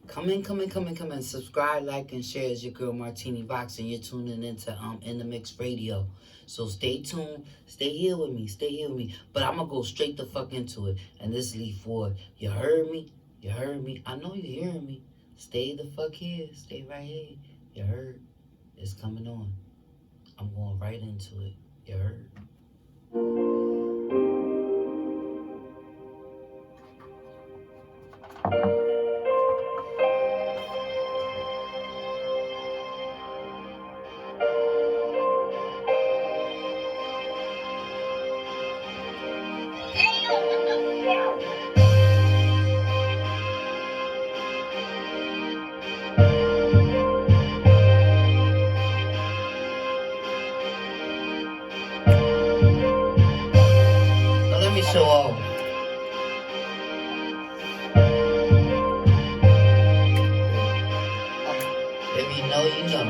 Come in. Subscribe, like, and share. It's your girl Martini Box, and you're tuning into In the Mix Radio. So stay tuned. Stay here with me. Stay here with me. But I'm gonna go straight the fuck into it. And this is Lee Ford. You heard me? You heard me? I know you're hearing me. Stay the fuck here. Stay right here. You heard? It's coming on. I'm going right into it. You heard? Now let me show off. If you know, you know.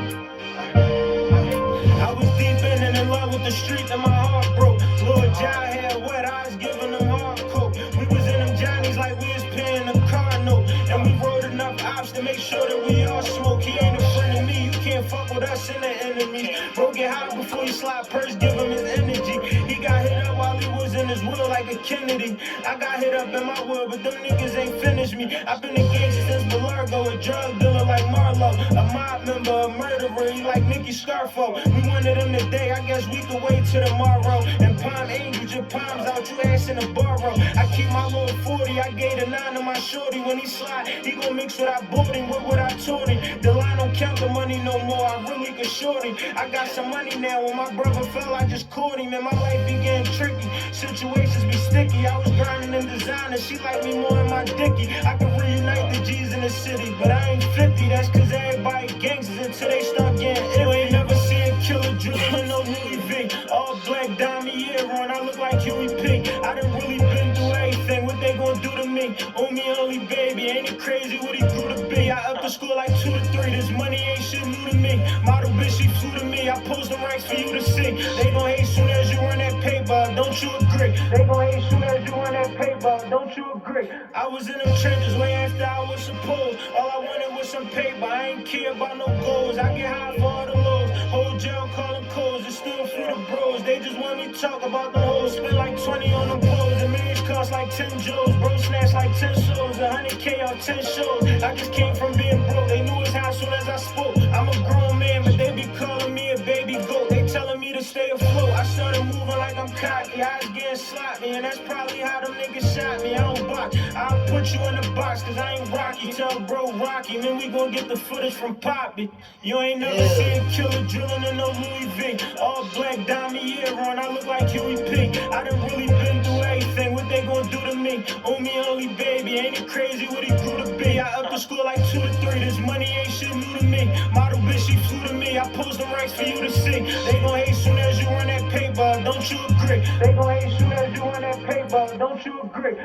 I was deep in love with the street and my heart broke. Lord John had wet eyes giving them hard coke. We was in them Johnnies like we was paying a car note. And we rode enough ops to make sure that we all smoke. He ain't a friend of me, you can't fuck with us and the enemies. Bro, get high before you slide purse, give him his energy. He got hit up while he was in his will like a Kennedy. I got hit up in my will, but them niggas ain't finished me. I've been engaged since Belargo, a drug dealer like Marlo, a mob member, a murderer, he like Nicky Scarfo. We wanted him today, I guess we could wait till tomorrow. And Palm Angels, your palms out, you ass in a borrow. I keep my little 40, I gave a 9 to my shorty. When he slide, he gon' mix what I bought him with what I taught him. The line don't count the money no more, I really can short him. I got some money now, when my brother fell, I just caught him. And my life began tricky, situations be sticky. I was grinding in designer, she like me more in my dicky. I can reunite the G's in the city, but I ain't 50. That's cause everybody gangsters until they start getting ill. Ain't never seen a killer drilling in no Louis V. All black diamond ear on, I look like Huey P. I done really been through everything, what they gon' do to me? On me only baby, ain't it crazy what he grew to be? I up the school like 2 to 3, this money ain't shit new to me. Model bitch, she flew to me, I post them ranks for you to see. They gon' hate soon as you run that paper, don't you agree? They gon' hate soon as you run that paper, don't you agree? I was in them trenches way after I was supposed. All I wanted was some paper, I ain't care about no goals. I get high for all the lows, whole jail calling codes, it's still for the bros. They just want me to talk about the hoes, spend like 20 on them clothes. The millions cost like 10 Joes, bro snatch like 10 shows, 100K on 10 shows. I just came from being broke, they knew his house soon as I spoke. I'm a grown man, but they be calling me a baby goat. They telling me to stay afloat, I started moving like I'm cocky. I was getting sloppy, and that's probably how them niggas shot me. I don't box, I'll put you in the box, cause I ain't Rocky. Tell bro Rocky, then we gon' get the footage from Poppy. You ain't never seen a killer drilling in no Louis V. All black diamond ear on, I look like Huey P. I done really been through everything, what they gon' do to me? On me only baby, ain't it crazy what he grew to be? I up the school like 2 to 3, this money ain't shit new to me. Model bitch, she flew to me, I post them ranks for you to see. They gon' hate soon as you run that paper, don't you agree? They gon' hate soon as you run that paper, don't you agree?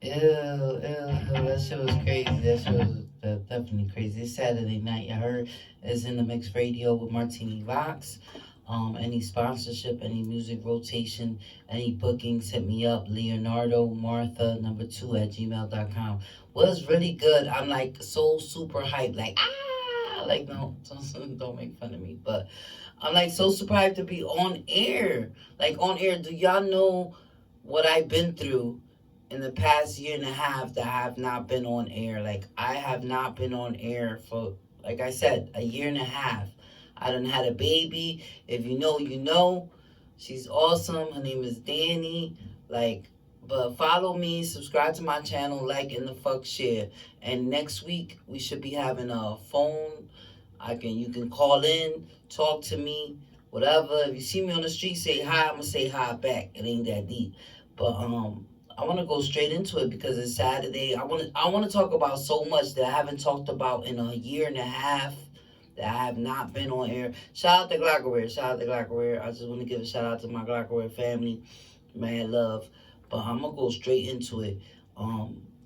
That shit was crazy. That shit was definitely crazy. It's Saturday night, you heard. It's In the Mix Radio with Martini Vox. Any sponsorship, any music rotation, any bookings, hit me up. Leonardo Martha #2 at gmail.com. Was really good. I'm like so super hyped. Like no, don't make fun of me. But I'm like so super hyped to be on air. Like on air. Do y'all know what I've been through in the past year and a half that I have not been on air? Like I have not been on air for, like I said, a year and a half. I done had a baby. If you know, you know. She's awesome. Her name is Danny. Like, but follow me, subscribe to my channel, like, and the fuck share. And next week we should be having a phone. You can call in, talk to me, whatever. If you see me on the street, say hi. I'm gonna say hi back. It ain't that deep. But I want to go straight into it because it's Saturday. I want to talk about so much that I haven't talked about in a year and a half, that I have not been on air. Shout out to Glockerware. Shout out to Glockerware. I just want to give a shout out to my Glockerware family. Mad love. But I'm going to go straight into it.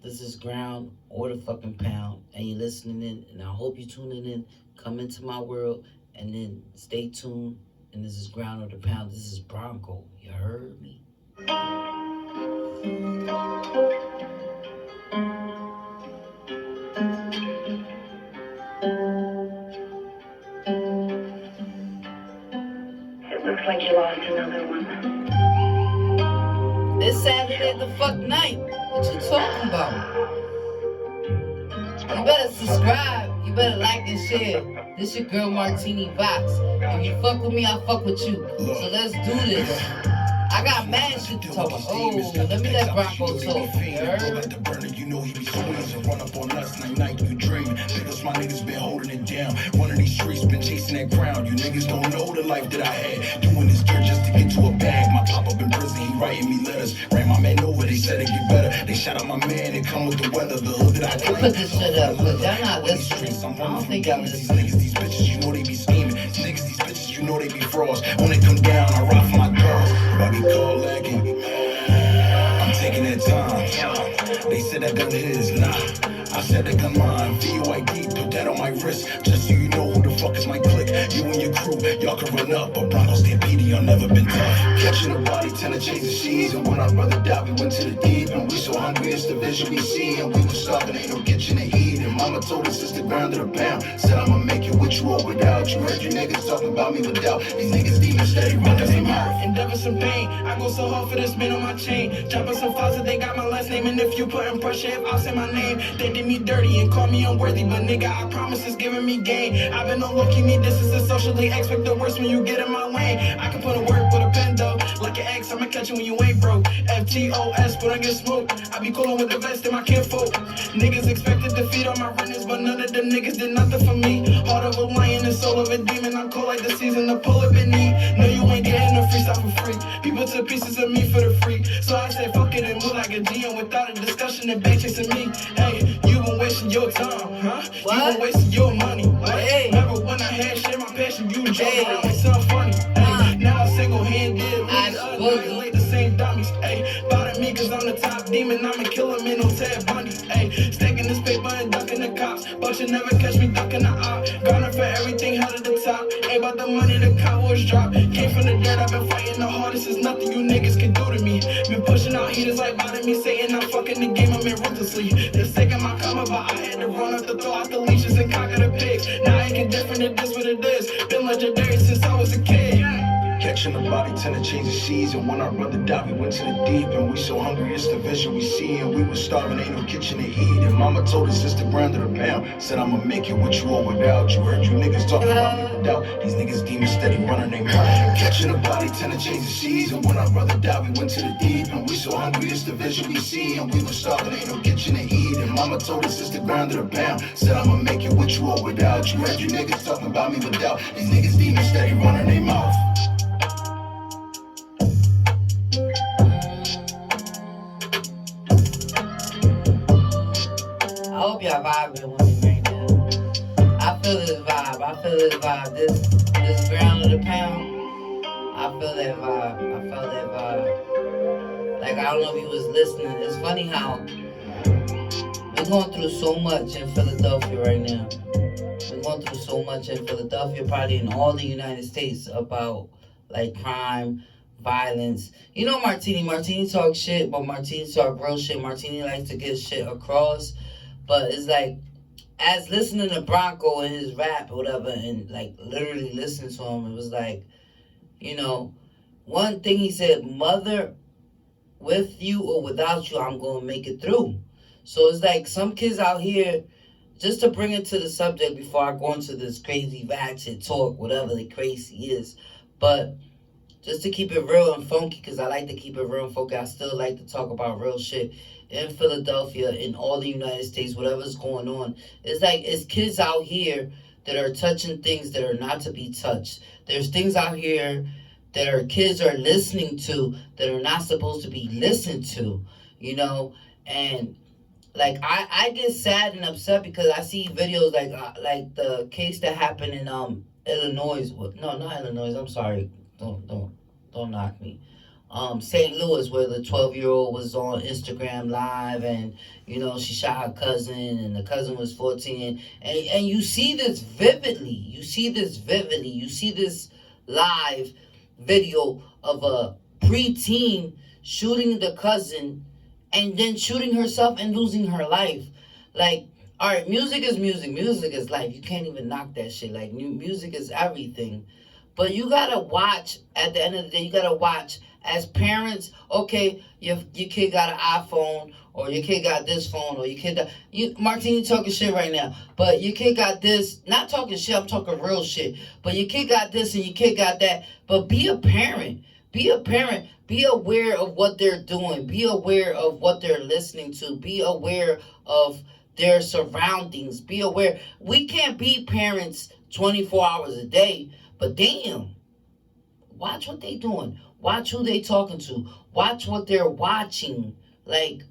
This is Ground or the fucking Pound. And you're listening in. And I hope you're tuning in. Come into my world. And then stay tuned. And this is Ground or the Pound. This is Bronco. You heard me? lost another one. It's Saturday the fuck night. What you talking about? You better subscribe. You better like and share. This your girl Martini Vox. If you fuck with me, I fuck with you. So let's do this. I got mad shit to talk about. Oh, let me let Bronco talk. You know he be squeezing, run up on us, night, you dreaming. Because my niggas been holding it down. One of these streets been chasing that crown. You niggas don't know the life that I had. Doing this dirt just to get to a bag. My pop up in prison, he writing me letters. Ran my man over, they said it get better. They shot out my man, it come with the weather. The hood that I claim. Put this shit up, but y'all not listening. I don't think y'all listening. These niggas, these bitches, you know they be scheming. These niggas, these bitches, you know they be frauds. When they come down, I rock for my girls. If I get caught lacking, I'm taking that time. They said that gun his, nah. I said that gun mine. VOID, put that on my wrist. Just so you know who the fuck is my clique. You and your crew, y'all can run up. But Bronco Stampede, y'all never been tough. Catching a body, tend to chase the seas. And when our brother died, we went to the deep. And we so hungry, it's the vision we see. And we was starving, ain't no kitchen to eat. And mama told us it's the ground of the pound. Said I'ma make it with you or without. You heard you niggas talking about me without. These niggas demons steady running their mouth. Endeavor some pain. I go so hard for this man on my chain. Dropping some files that they got my last name. And if you putting pressure, if I say my name, they did me dirty and call me unworthy. But nigga, I promise it's giving me gain. I've been on low key, me distance socially. Expect the worst when you get in my lane. I can put a word with a pen though. Like an X, I'ma catch you when you ain't broke. FTOS, when I get smoked. I be coolin' with the vest in my kinfolk. Niggas expected defeat on my runners, but none of them niggas did nothing for me. Heart of a lion and soul of a demon. I'm cold like the season to pull up and eat. No, you ain't getting no freestyle for free. People took pieces of me for the free. So I said fuck it and move like a G. And without a discussion, they back chasing me. Hey, you been wasting your time, huh? What? You been wasting your money. What? Hey. Remember when I had shit, my passion, you joke around like something funny. Hey, now I'm single-handed. Annihilate the same dummies. Hey, bother me cause I'm the top demon. I'ma kill him in no Ted Bundy. Hey, stacking this paper and ducking the cops. But you never catch me ducking the op. Gonna for everything held at the top. Ain't about the money the Cowboys drop. Came from the dirt, I've been fighting the hardest. There's nothing you niggas can do to me. Been pushing out heaters like bother me. Saying I'm fucking the game, I'm in ruthlessly. They're taking my karma, but I had to run up to throw out the leashes and conquer the pigs. Now I get different than this what it is. Been legendary since I was a kid. Catching a body, tend to change the season. When our brother died, we went to the deep. And we so hungry, it's the vision we see. And we was starving, ain't no kitchen to eat. And mama told us it's the ground of the pound. Said I'ma make it with you or without. You heard you niggas talking about me without. These niggas demons steady running their mouth. Catching a body, tend to change the season. When our brother died, we went to the deep. And we so hungry, it's the vision we see. And we was starving, ain't no kitchen to eat. And mama told us it's the ground of the pound. Said I'ma make it with you or without. You heard you niggas talking about me without. These niggas demons steady running their mouth. I hope y'all vibing with me right now. I feel this vibe. This ground of the pound. I feel that vibe. Like, I don't know if you was listening. It's funny how we're going through so much in Philadelphia right now. We're going through so much in Philadelphia, probably in all the United States, about like crime, violence. You know Martini talk shit, but Martini talk real shit. Martini likes to get shit across. But it's like, as listening to Bronco and his rap or whatever, and like literally listening to him, it was like, you know, one thing he said, mother, with you or without you, I'm going to make it through. So it's like some kids out here, just to bring it to the subject before I go into this crazy ratchet talk, whatever the crazy is, but just to keep it real and funky, because I like to keep it real and funky, I still like to talk about real shit in Philadelphia, in all the United States, whatever's going on. It's like, it's kids out here that are touching things that are not to be touched. There's things out here that our kids are listening to that are not supposed to be listened to, you know? And like, I get sad and upset because I see videos like the case that happened in Illinois. No, not Illinois. I'm sorry. Don't knock me. St. Louis, where the 12-year-old was on Instagram Live, and you know she shot her cousin, and the cousin was 14, and you see this vividly. You see this live video of a preteen shooting the cousin, and then shooting herself and losing her life. Like, all right, music is music. Music is life. You can't even knock that shit. Like, music is everything. But you gotta watch, at the end of the day, you gotta watch as parents. Okay, your kid got an iPhone, or your kid got this phone, or your kid got, Martine, you talking shit right now, but your kid got this, not talking shit, I'm talking real shit, but your kid got this and your kid got that. But be a parent. Be a parent. Be aware of what they're doing. Be aware of what they're listening to. Be aware of their surroundings. Be aware. We can't be parents 24 hours a day, but damn, watch what they doing. Watch who they talking to. Watch what they're watching. Like,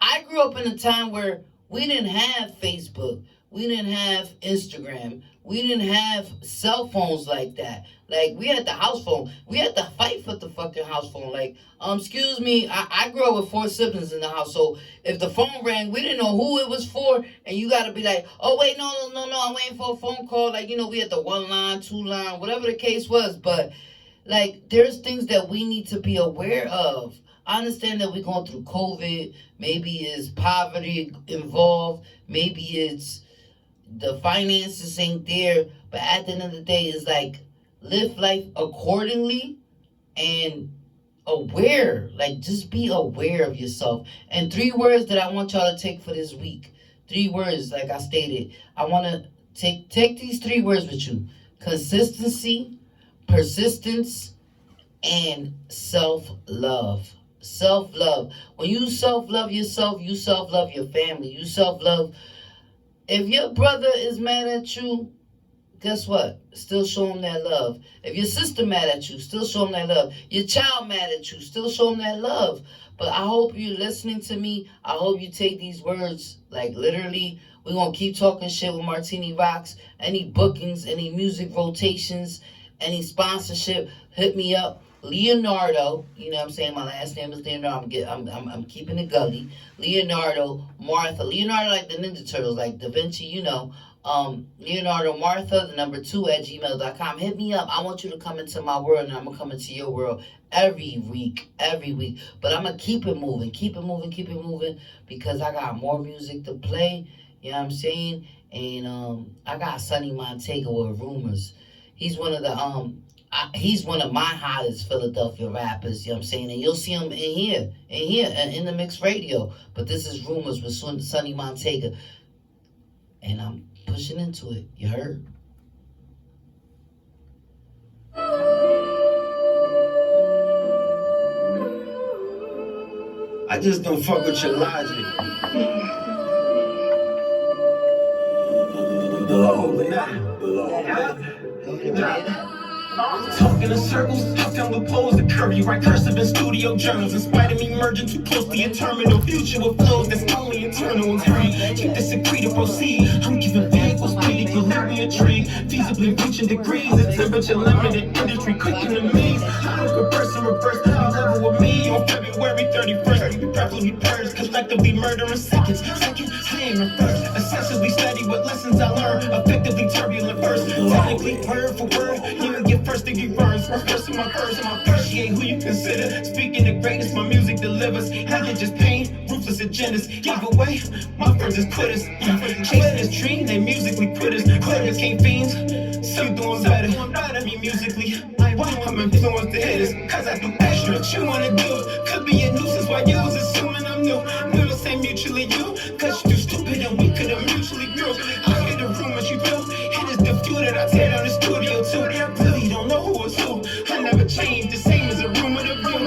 I grew up in a time where we didn't have Facebook. We didn't have Instagram. We didn't have cell phones like that. Like, we had the house phone. We had to fight for the fucking house phone. Like, excuse me, I grew up with 4 siblings in the house. So if the phone rang, we didn't know who it was for. And you got to be like, oh, wait, no, I'm waiting for a phone call. Like, we had the 1 line, 2 line, whatever the case was. But, like, there's things that we need to be aware of. I understand that we're going through COVID. Maybe it's poverty involved. Maybe it's the finances ain't there. But at the end of the day, it's like, live life accordingly and aware. Like, just be aware of yourself. And 3 words that I want y'all to take for this week. 3 words, like I stated. I want to take these 3 words with you. Consistency, persistence, and self-love. Self-love. When you self-love yourself, you self-love your family. You self-love. If your brother is mad at you, guess what? Still show him that love. If your sister mad at you, still show him that love. Your child mad at you, still show him that love. But I hope you're listening to me. I hope you take these words, like, literally. We're going to keep talking shit with Martini Rocks. Any bookings, any music rotations, any sponsorship, hit me up. Leonardo, you know what I'm saying? My last name is Leonardo. I'm keeping it gully. Leonardo, Martha. Leonardo like the Ninja Turtles, like Da Vinci, Leonardo Martha, the number 2 at gmail.com. Hit me up. I want you to come into my world, and I'm going to come into your world every week. But I'm going to keep it moving, because I got more music to play, you know what I'm saying? And I got Sonny Montega with Rumors. He's one of the, he's one of my hottest Philadelphia rappers, you know what I'm saying? And you'll see him in the Mixed Radio. But this is Rumors with Sonny Montega. And I'm pushing into it. You heard? I just don't fuck with your logic. Talking in circles, I found the pose that curve you. Write cursive in studio journals. In spite of me merging too close, the interminable future with flows that's only eternal and free. Keep the secret to proceed. I'm giving vehicles, speedy, delivering a tree. Feasibly reaching degrees, the temperature limited industry quicker than me. I don't converse in reverse, that level with me. On February 31st, we perfectly purged, collectively murdering seconds. I ain't reversed. Essentially steady with lessons I learned. Effectively turbulent verse. Technically word for word, you don't get first degree burns. Rehearsing my verse, I appreciate who you consider. Speaking the greatest, my music delivers. I get just pain, ruthless agendas. Either way, my friends is quitters. Chasing this dream, they musically quitters. Quitters can't fiends, so you doing better. Me musically, I'm influenced to hitters. Cause I do extra, what you wanna do. Could be a nuisance while you was assuming I'm new. We'll say mutually you, cause you too stupid and we could've mutually grew. I hear the rumors you built, and it's the few that I tear down the studio too. Really don't know who is who. I never changed, the same as a rumor to view.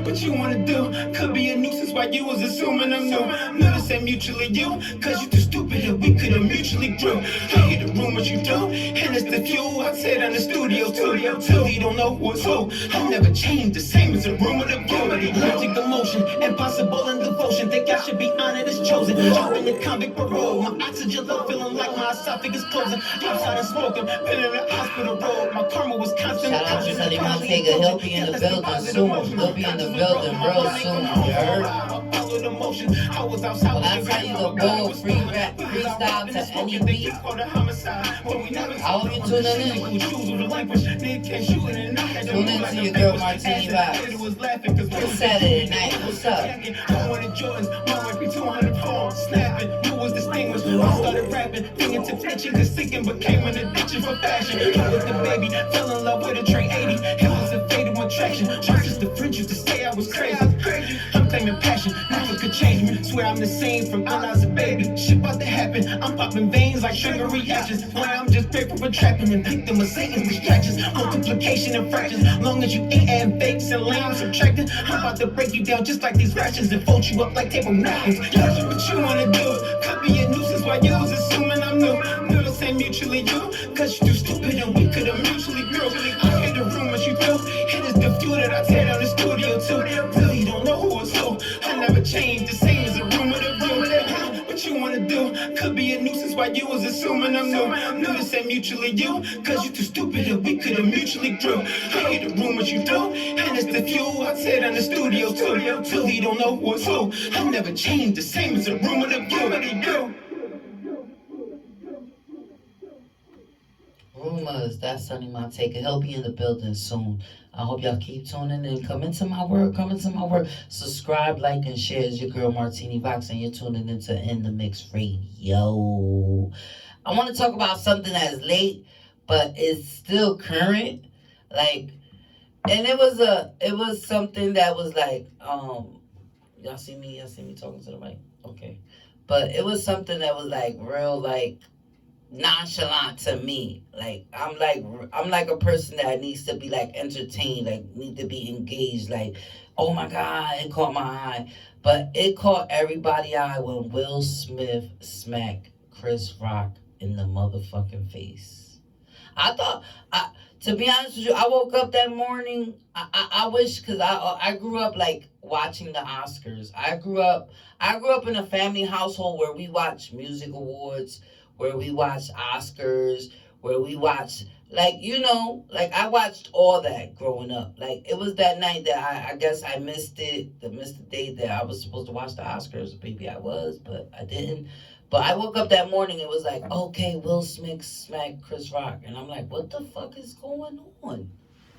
What you wanna do, could be a nuisance while you was assuming I'm new. We'll say mutually you, cause you too stupid and we could've mutually grew. I hear the rumors you do, and it's the few I tear down the studio too. Really don't know who is who. I never changed, the same as a rumor to view. Logic, emotion, impossible and devotion. Think I should be honored as chosen. Dropping the convict parole. My oxygen low, feeling like my esophagus closing. Outside and smoking, been in the hospital road. My karma was constant. Shout out to Sonny Montega. He'll be in the building soon. He'll be in the building real soon. You heard? When I tell you to go freestyle to any beat, I hope you tune in. Tune in to your girl Martini Vibes. It's Saturday night. What's up? rapping, fingertips itching, cause thinking became an addiction for fashion. I was the baby, fell in love with a Trey 80. It was a fatal attraction. My sister friends used to say I was crazy. I'm claiming passion, nothing could change me. Swear I'm the same from when I was a baby. Shit about to happen, I'm popping veins like sugar reactions. When I'm just paper for trapping and victim of Satan's distractions. Multiplication and fractions, long as you ain't adding fakes and lame subtracting. I'm about to break you down just like these rations and fold you up like table napkins. Yeah, what you wanna do? Could be a nuisance while you was assuming I'm new. Knew this ain't mutually you, cause you too stupid and we could've mutually grew. I hear the rumors you do, it is the few that I tear down the studio too. Really don't know who was who, I never changed, the same as a rumor to view. What you wanna do? Could be a nuisance while you was assuming I'm new. Knew this ain't mutually you, cause you too stupid and we could've mutually grew. I hear the rumors you do, and it's the few I tear down the studio too. Really don't know who was who, I never changed, the same as a rumor to view. Rumors, that's Sonny Montega. He'll be in the building soon. I hope y'all keep tuning in. Come into my work. Subscribe, like, and share. It's your girl Martini Vox, and you're tuning into In the Mix Radio. I want to talk about something that's late, but it's still current. Like, and it was something that was like, y'all see me talking to the mic? Okay. But it was something that was like real, like, nonchalant to me. Like I'm like a person that needs to be like entertained, like need to be engaged, like, oh my God, it caught my eye. But it caught everybody's eye when Will Smith smacked Chris Rock in the motherfucking face. To be honest with you, I woke up that morning, I wish, because I grew up like watching the Oscars. I grew up in a family household where we watch music awards, where we watch Oscars, where we watch, like, you know, like I watched all that growing up. Like it was that night that I guess I missed the date that I was supposed to watch the Oscars. Maybe I was, but I didn't. But I woke up that morning, it was like, okay, Will Smith smacked Chris Rock. And I'm like, what the fuck is going on?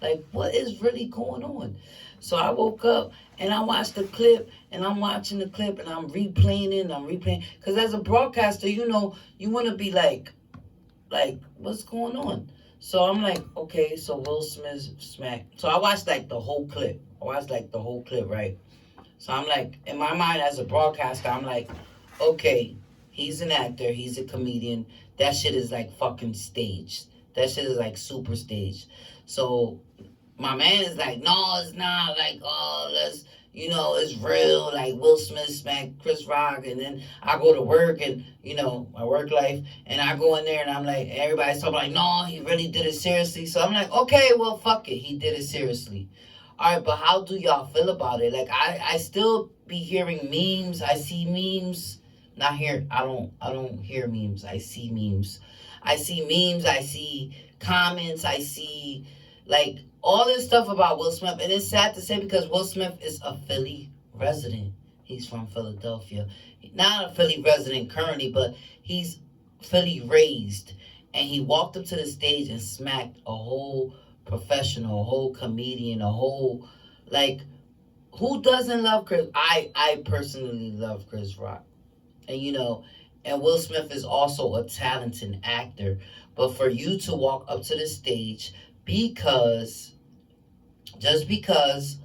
Like, what is really going on? So I woke up and I watched the clip, and I'm watching the clip and I'm replaying it. Because as a broadcaster, you know, you want to be like, what's going on? So I'm like, okay, so Will Smith smacked. So I watched like the whole clip. Right? So I'm like, in my mind as a broadcaster, I'm like, okay, he's an actor, he's a comedian. That shit is like fucking staged. That shit is like super staged. So my man is like, no, it's not. Like, oh, let's, you know, it's real. Like, Will Smith smacked Chris Rock. And then I go to work and, you know, my work life. And I go in there and I'm like, everybody's talking like, no, he really did it seriously. So I'm like, okay, well, fuck it. He did it seriously. All right, but how do y'all feel about it? Like, I still be hearing memes. I see memes. Not here. I don't hear memes. I see memes. I see comments. I see, like, all this stuff about Will Smith. And it's sad to say because Will Smith is a Philly resident. He's from Philadelphia. Not a Philly resident currently, but he's Philly raised. And he walked up to the stage and smacked a whole professional, a whole comedian, a whole, like, who doesn't love Chris? I personally love Chris Rock. And, you know, and Will Smith is also a talented actor. But for you to walk up to the stage just because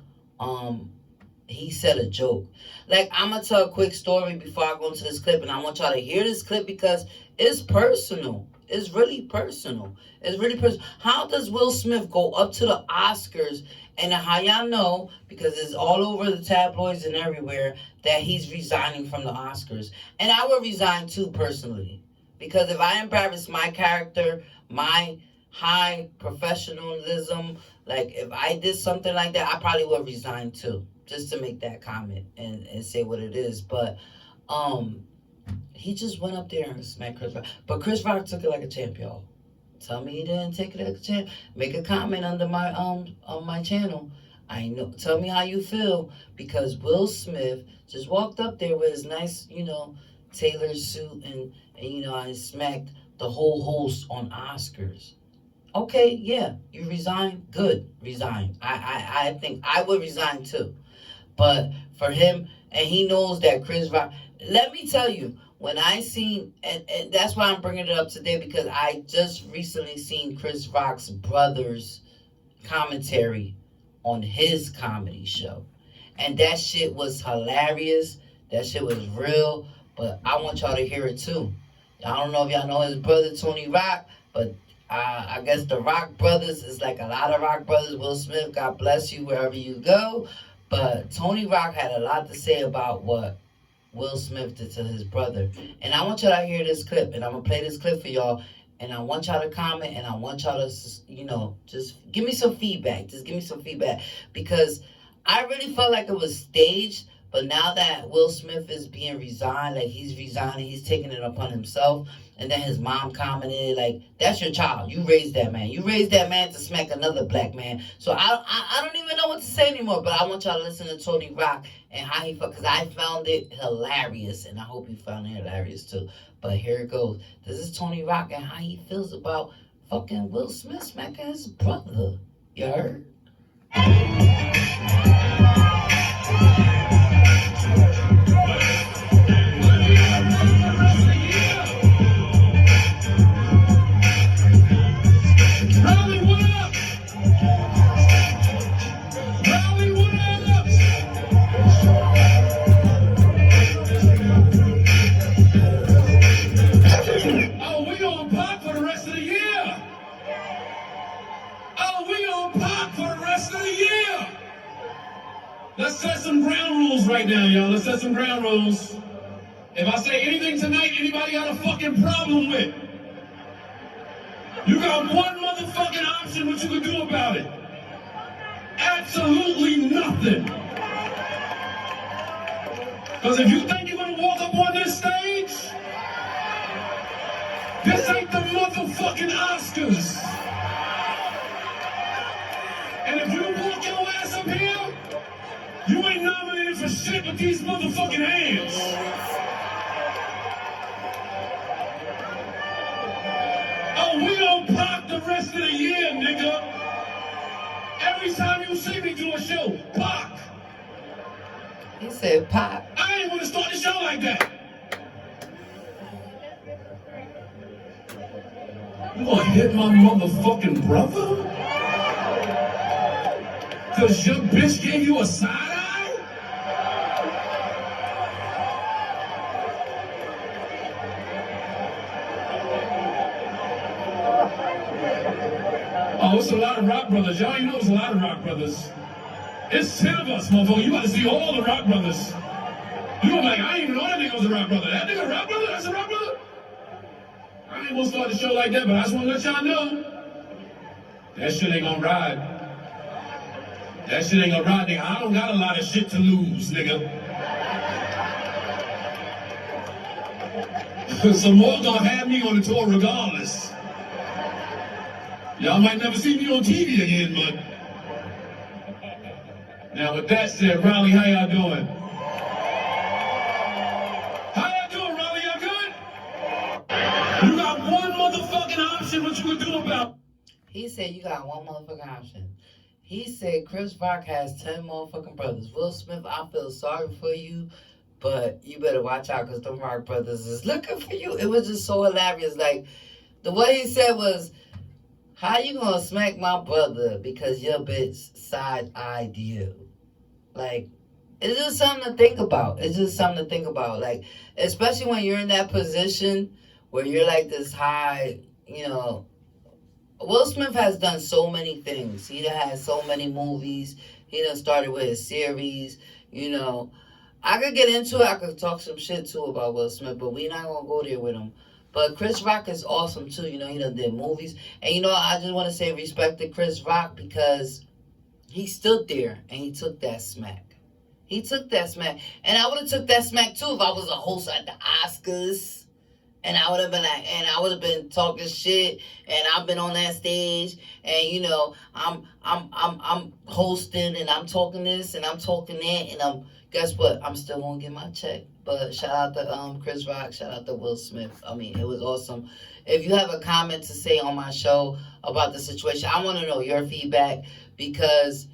he said a joke. Like, I'm going to tell a quick story before I go into this clip. And I want y'all to hear this clip because it's personal. It's really personal. How does Will Smith go up to the Oscars and how y'all know, because it's all over the tabloids and everywhere, that he's resigning from the Oscars? And I would resign too, personally. Because if I embarrass my character, my high professionalism, like if I did something like that, I probably would resign too. Just to make that comment and say what it is. But he just went up there and smacked Chris Rock. But Chris Rock took it like a champ, y'all. Tell me he didn't take it like a champ. Make a comment under my on my channel. I know. Tell me how you feel, because Will Smith just walked up there with his nice, you know, tailored suit and you know, I smacked the whole host on Oscars. Okay, yeah, you resign. Good, resign. I think I would resign too. But for him, and he knows that Chris Rock. Let me tell you, when I seen, and that's why I'm bringing it up today, because I just recently seen Chris Rock's brother's commentary on his comedy show. And that shit was hilarious. That shit was real. But I want y'all to hear it too. I don't know if y'all know his brother Tony Rock, but I guess the Rock brothers is like a lot of Rock brothers. Will Smith, God bless you wherever you go. But Tony Rock had a lot to say about what Will Smith did to his brother. And I want y'all to hear this clip. And I'm going to play this clip for y'all. And I want y'all to comment. And I want y'all to, just give me some feedback. Just give me some feedback. Because I really felt like it was staged. But now that Will Smith is being resigned, like he's resigning, he's taking it upon himself. And then his mom commented, like, that's your child. You raised that man. You raised that man to smack another black man. So I don't even know what to say anymore. But I want y'all to listen to Tony Rock and how he felt. Because I found it hilarious. And I hope you found it hilarious too. But here it goes. This is Tony Rock and how he feels about fucking Will Smith smacking his brother. You heard? Let's set some ground rules right now, y'all. Let's set some ground rules. If I say anything tonight, anybody got a fucking problem with, you got one motherfucking option what you can do about it. Absolutely nothing. Because if you think you're gonna walk up on this stage, this ain't the motherfucking Oscars. And if you walk your ass up here, you ain't nominated for shit with these motherfucking hands. Oh, we don't pop the rest of the year, nigga. Every time you see me do a show, pop. He said pop. I ain't want to start the show like that. You gonna hit my motherfucking brother? Cause your bitch gave you a side eye? Oh, it's a lot of Rock brothers. Y'all, you know it's a lot of Rock brothers. It's 10 of us, motherfucker. You about to see all the Rock brothers. You gonna be like, I didn't even know that nigga was a Rock brother. That nigga a Rock brother? That's a Rock brother? I ain't gonna start the show like that, but I just wanna let y'all know. That shit ain't gonna ride. That shit ain't gonna ride, nigga. I don't got a lot of shit to lose, nigga. So more gonna have me on the tour regardless. Y'all might never see me on TV again, but... Now with that said, Raleigh, how y'all doing? How y'all doing, Raleigh? Y'all good? You got one motherfucking option what you can do about it. He said you got one motherfucking option. He said Chris Rock has 10 motherfucking brothers. Will Smith, I feel sorry for you, but you better watch out because the Rock brothers is looking for you. It was just so hilarious. Like, the what he said was, how you gonna smack my brother because your bitch side-eyed you? Like, it's just something to think about. It's just something to think about. Like, especially when you're in that position where you're like this high, Will Smith has done so many things. He done had so many movies. He done started with his series, I could get into it. I could talk some shit, too, about Will Smith, but we're not going to go there with him. But Chris Rock is awesome, too. He done did movies. And, I just want to say respect to Chris Rock because he stood there and he took that smack. He took that smack. And I would have took that smack, too, if I was a host at the Oscars. And I would have been like, and I would have been talking shit, and I've been on that stage, and I'm hosting, and I'm talking this, and I'm talking that, and guess what? I'm still gonna get my check. But shout out to Chris Rock, shout out to Will Smith. I mean, it was awesome. If you have a comment to say on my show about the situation, I want to know your feedback because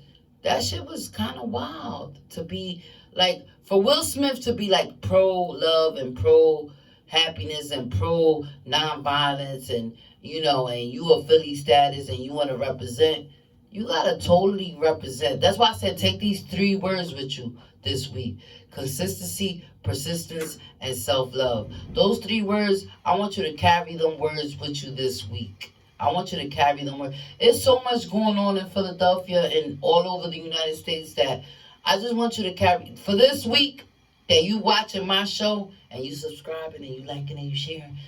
that shit was kind of wild to be like for Will Smith to be like pro love and pro happiness and pro nonviolence, and and you a Philly status and you want to represent, you gotta totally represent. That's why I said take these 3 words with you this week: consistency, persistence, and self-love. Those 3 words, I want you to carry them words with you this week. I want you to carry them words. There's so much going on in Philadelphia and all over the United States that I just want you to carry for this week, that you watching my show and you subscribing and you liking and you sharing.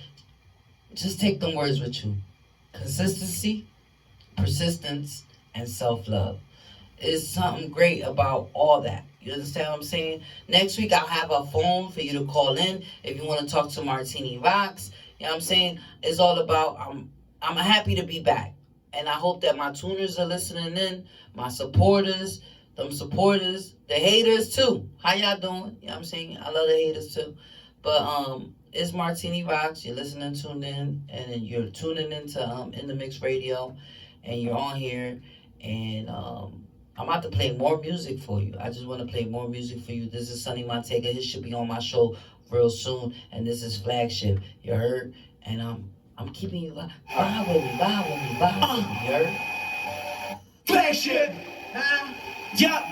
Just take them words with you: consistency, persistence, and self-love. It's something great about all that. You understand what I'm saying? Next week, I'll have a phone for you to call in if you want to talk to Martini Rocks. You know what I'm saying? It's all about, I'm happy to be back. And I hope that my tuners are listening in, my supporters, the haters too. How y'all doing? You know what I'm saying? I love the haters too. But it's Martini Rocks. You're listening, tuned in, and you're tuning into In The Mix Radio, and you're on here, and I'm about to play more music for you. I just want to play more music for you. This is Sonny Montega. He should be on my show real soon, and this is Flagship. You heard? And I'm keeping you vibe with me, vibe with me, vibe with me. You heard? Flagship. Yup.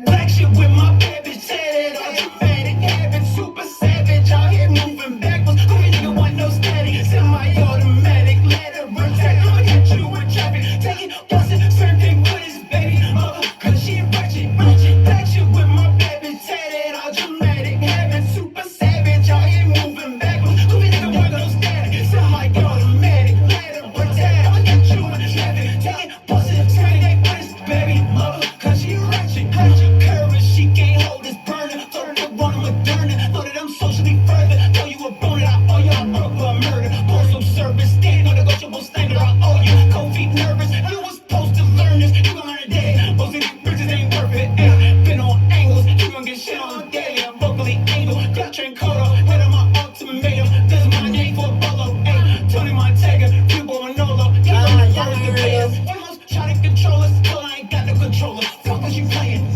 Flagship with my baby tatted on dramatic, having super savage out here moving backwards. Who you nigga want no static? Semi-automatic, let it rotate. I'ma get you in traffic, take it, bust it, certain with his baby mother, cause she ratchet. Flagship with my baby tatted on dramatic, having super savage out here moving backwards. Who you nigga want no static? Semi-automatic, let it rotate. I'ma get you in traffic, take it, bust it, certain with his baby mother, cause she ratchet. Courage, she can't hold this burner. Throw it on Moderna, know that I'm socially further. Throw you a bone, I owe you a murder. Pour some service, stand on negotiable standard, I owe you. Cold feet nervous, you was supposed to learn this. You gon' learn today, most of these bitches ain't worth it. Been on angles, you gon' get shit on daily. I'm vocally angled, got train Kodo, head on my ultimatum. This is my name for Bolo, Tony Montega, Cubo Manolo. He's on the first to pay us. You must try to control us, till I ain't got no controller. Fuck what you playing?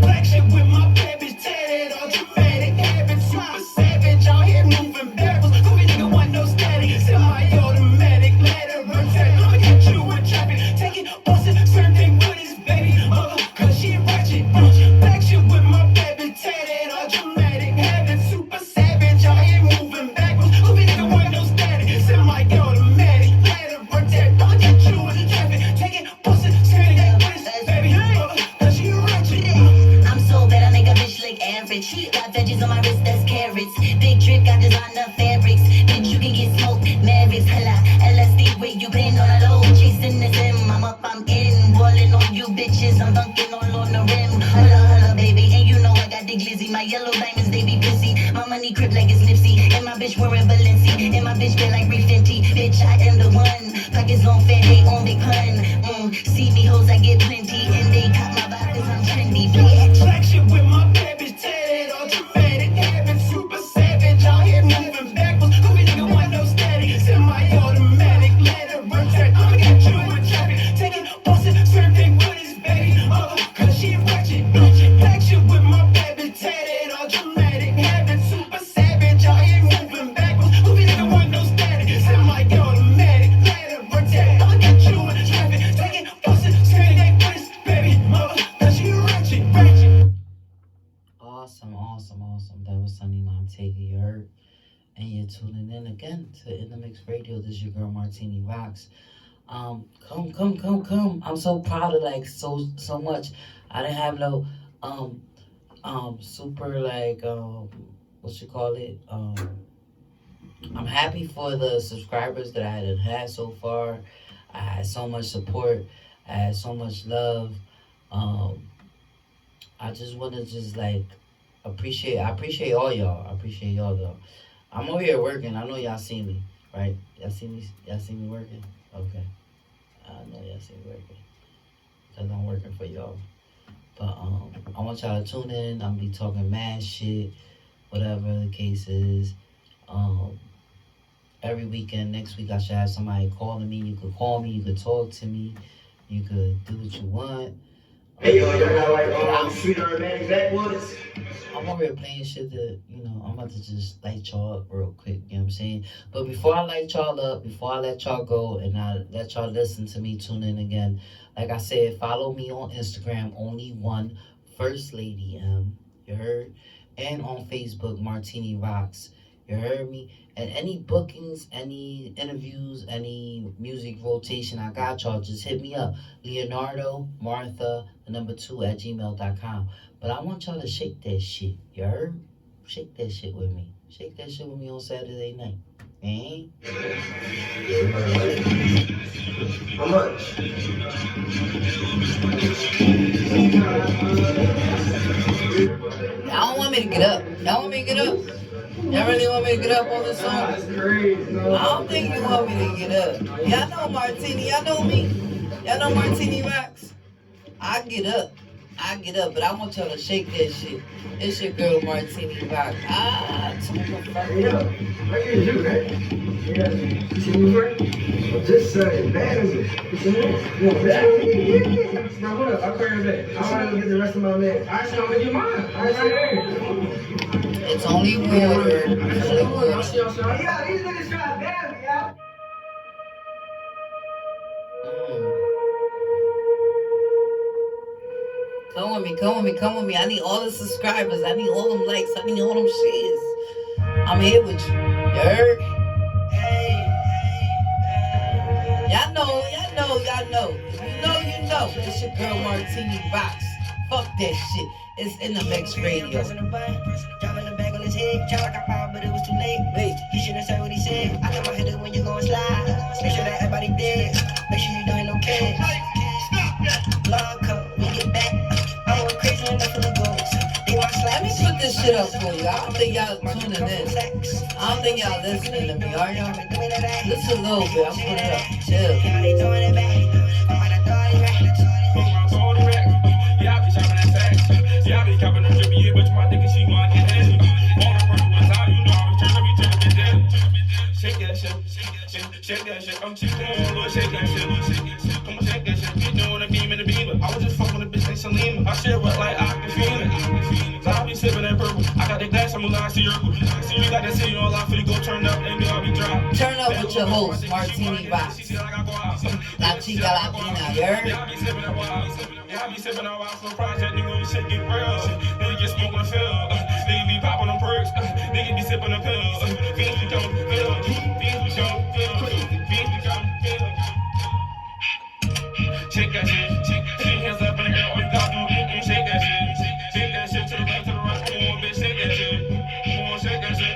Black shit with my babies tatted, all dramatic, having super savage out here moving backwards. Who you nigga want no static? Semi-automatic, let it rotate. I'ma get you in traffic, take it, bust it, certain with his baby mother, cause she ratchet. Black shit with my baby tatted, all dramatic, having super savage out here moving backwards. Who you nigga want no static? Semi-automatic, let it rotate. I'ma get you in traffic, take it, bust it, certain with his baby mother, cause she ratchet. I'm so bad, I make a bitch look average. Got veggies on my wrist, that's carrots. Big drip, got designer fabrics. Bitch, you can get smoked, Mavericks. Hella LSD, wait, you been on a low. Chasing this M, I'm up, I'm in. Rolling on you bitches, I'm dunking all on the rim. Holla, baby, and you know I got the glizzy. My yellow diamonds, they be pissy. My money crip like it's Nipsey. And my bitch wearing Balenci. And my bitch been like Reef Fenty. Bitch, I am the one. Pockets on fat, they on big pun. See me hoes, I get plenty. And they caught my vibe 'cause I'm trendy. Bitch. Flagship with my babies tatted, all dramatic, having super savage out here moving backwards. Who you nigga want no static? Semi-automatic, let it rotate. I'ma get you in traffic, take it, bust it, certain with his baby mother, cause she ratchet. Flagship with my baby tatted, all dramatic, having super savage out here moving backwards. Who you nigga want no static? Semi-automatic, let it rotate. I'ma get you in traffic, take it, bust it, certain with his baby mother, cause she ratchet. Awesome. That was Sonny Montega, you heard? And you're tuning in again to In The Mix Radio. This is your girl Martini Rocks. Come. I'm so proud of so much. I didn't have no super what you call it? I'm happy for the subscribers that I had so far. I had so much support. I had so much love. I just want to I appreciate all y'all. I appreciate y'all though. I'm over here working. I know y'all see me, right? Y'all see me working? Okay. I know y'all see me working. Because I'm working for y'all. But I want y'all to tune in. I'm gonna be talking mad shit, whatever the case is. Every weekend, next week I should have somebody calling me. You could call me, you could talk to me, you could do what you want. Hey, yo, y'all got like Sweet Romantic Backwoods? I'm over here playing shit that, I'm about to just light y'all up real quick, you know what I'm saying? But before I light y'all up, before I let y'all go and I let y'all listen to me tune in again, like I said, follow me on Instagram, only one, First Lady M, you heard? And on Facebook, Martini Rocks, you heard me? And any bookings, any interviews, any music rotation, I got y'all, just hit me up. Leonardo Martha, the number 2 at gmail.com. But I want y'all to shake that shit, you heard? Shake that shit with me. Shake that shit with me on Saturday night. How much? Y'all don't want me to get up. Y'all want me to get up? Y'all really want me to get up on this song? That's crazy. I don't think you want me to get up. Y'all know Martini. Y'all know me. Y'all know Martini Rocks. I get up, but I want y'all to shake that shit. It's your girl Martini Rock. Yeah, I get you, man. Yeah, team friend. I'm just saying, man, is it? What's your name? Yeah. Now, what up? I'll call you back. I want to get the rest of my man. I should get mine. I should. It's only water. It's only water. Yeah, these niggas try to damn me out. Come with me. I need all the subscribers. I need all them likes. I need all them shares. I'm here with you. You heard? Y'all know. You know. It's your girl Martini Rocks. Fuck that shit. It's in the mix radio. Driving the bag on his head, tried like I found, but it was too late. Wait, he shouldn't say what he said. I got my head up when you gon' slide. Make sure that everybody dead. Make sure you don't hit no kids. Long coat, we get back. I went crazy enough for the goals. They want Let me slaps. put this shit up for you. I don't think y'all tuning in. I don't think y'all listening to me, are y'all? Listen a little bit. I'm putting it up. Chill. Now they throwing it back. But I thought it right. Yeah, I be shopping at Saks. Yeah, I be copping them drippy, yeah, but my nigga, she want to get heavy. All the person was out, you know, I was turning to the dead. Shake that shit, shake that shit. I'm cheap, Lord, shake that shit. Come on, shake that shit. You doing a beam in the beamer. I was just fucking with a bitch named Selena. I share what like Aquafina. I be sipping that purple. I got that glass, I'm alive to your see me like that city on live, finna go turn up, and I'll be dry. Turn up with your host, Martini Rocks. La Chica Latina, you heard? Yeah, I be sipping that wild. Yeah, I be sipping that wild. So project, nigga, when shit get real. Nigga get smoke on the field. Nigga be popping them perks. Nigga be sipping the pills. Fiends become field. Fiends become field. Fiends become field. Shake that shit. Shake hands up in the air. All you gotta do is shake that shit. Shake that shit to the left, to the right. Come on, bitch, shake that shit. Come on, shake that shit.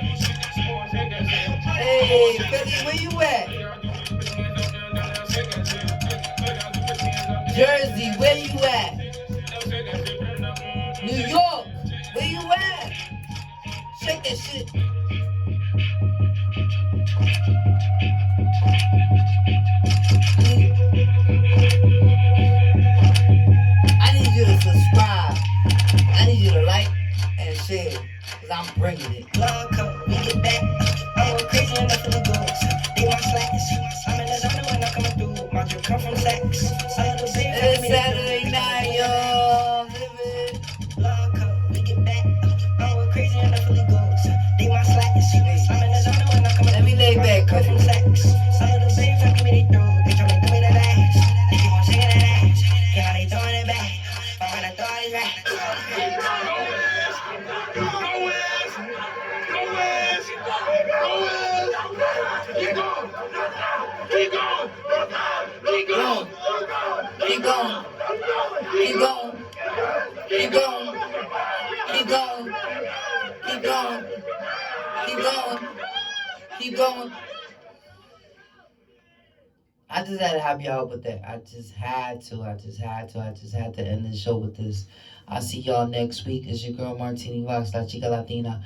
Come on, shake that shit. Hey, Philly, where you at? Jersey, where you at? New York, where you at? Shake that shit. I need you to subscribe. I need you to like and share, cause I'm bringing it. Long coat, we get back. I went crazy enough for the goals. They want slacks. I'm in the zone when I'm coming through. My drip come from Saks. It's Saturday night, yo. Long coat, we get back. I went crazy enough for the goals. They want slacks. I'm in the zone when I'm coming through. Let me lay back, come from cuz. Saks. Some of the babes trying to give me they throw. They trying to give me that ass. They keep on shaking that ass. Yeah, they throwing it back. But when I thought it right. Keep going. Keep going. Keep going. Keep going. Keep going. Keep going. Keep going. Keep going. I just had to help y'all with that. I just had to end the show with this. I'll see y'all next week. It's your girl Martini Rocks, La Chica Latina.